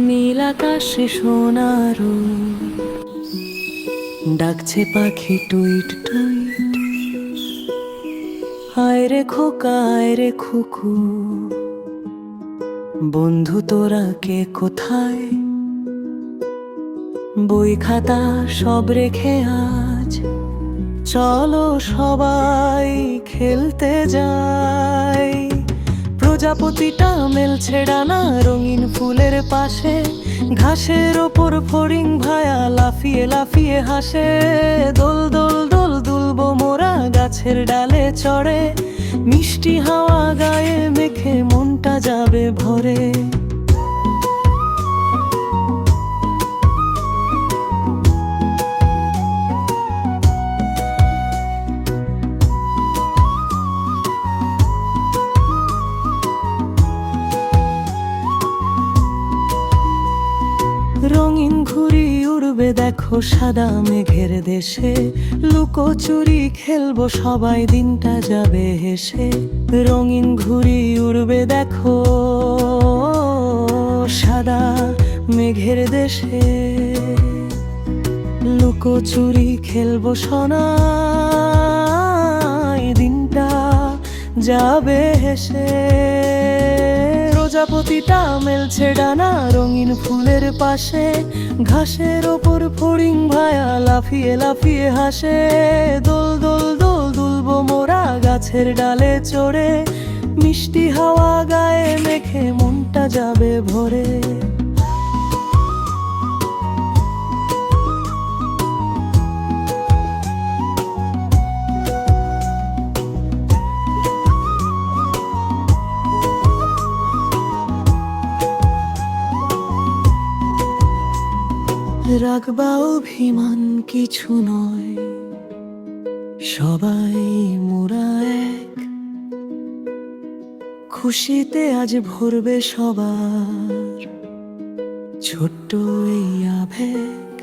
নীল আকাশে সোনার ডাকছে পাখি টুইট টুইট, আয় রে খোকা আয় রে খুকু, বন্ধু তোরা কে কোথায়? বই খাতা সব রেখে আজ চলো সবাই খেলতে যাই। প্রজাপতিটা মেলছে ডানা রঙিন ফুলের পাশে, ঘাসের ওপর ফড়িং ভায়া লাফিয়ে লাফিয়ে হাসে। দোল দোল দোল দুলবো মোরা গাছের ডালে চড়ে, মিষ্টি হাওয়া গায়ে মেখে মনটা যাবে ভরে। রঙিন ঘুড়ি উড়বে দেখো সাদা মেঘের দেশে, লুকোচুরি খেলবো সবাই দিনটা যাবে হেসে। রঙিন ঘুড়ি উড়বে দেখো সাদা মেঘের দেশে, লুকোচুরি খেলবো সোনাই দিনটা যাবে হেসে। প্রজাপতিটা মেলছে ডানা রঙিন ফুলের পাশে, ঘাসের ওপর ফড়িং ভায়া লাফিয়ে লাফিয়ে হাসে। দোল দোল দোল দুলবো মোরা গাছের ডালে চড়ে, মিষ্টি হাওয়া গায়ে মেখে মনটা যাবে ভরে। রাগবা অভিমান কিছু নয়, সবাই মোরা এক। খুশিতে আজ ভরবে সবার ছোট্ট এই আবেগ।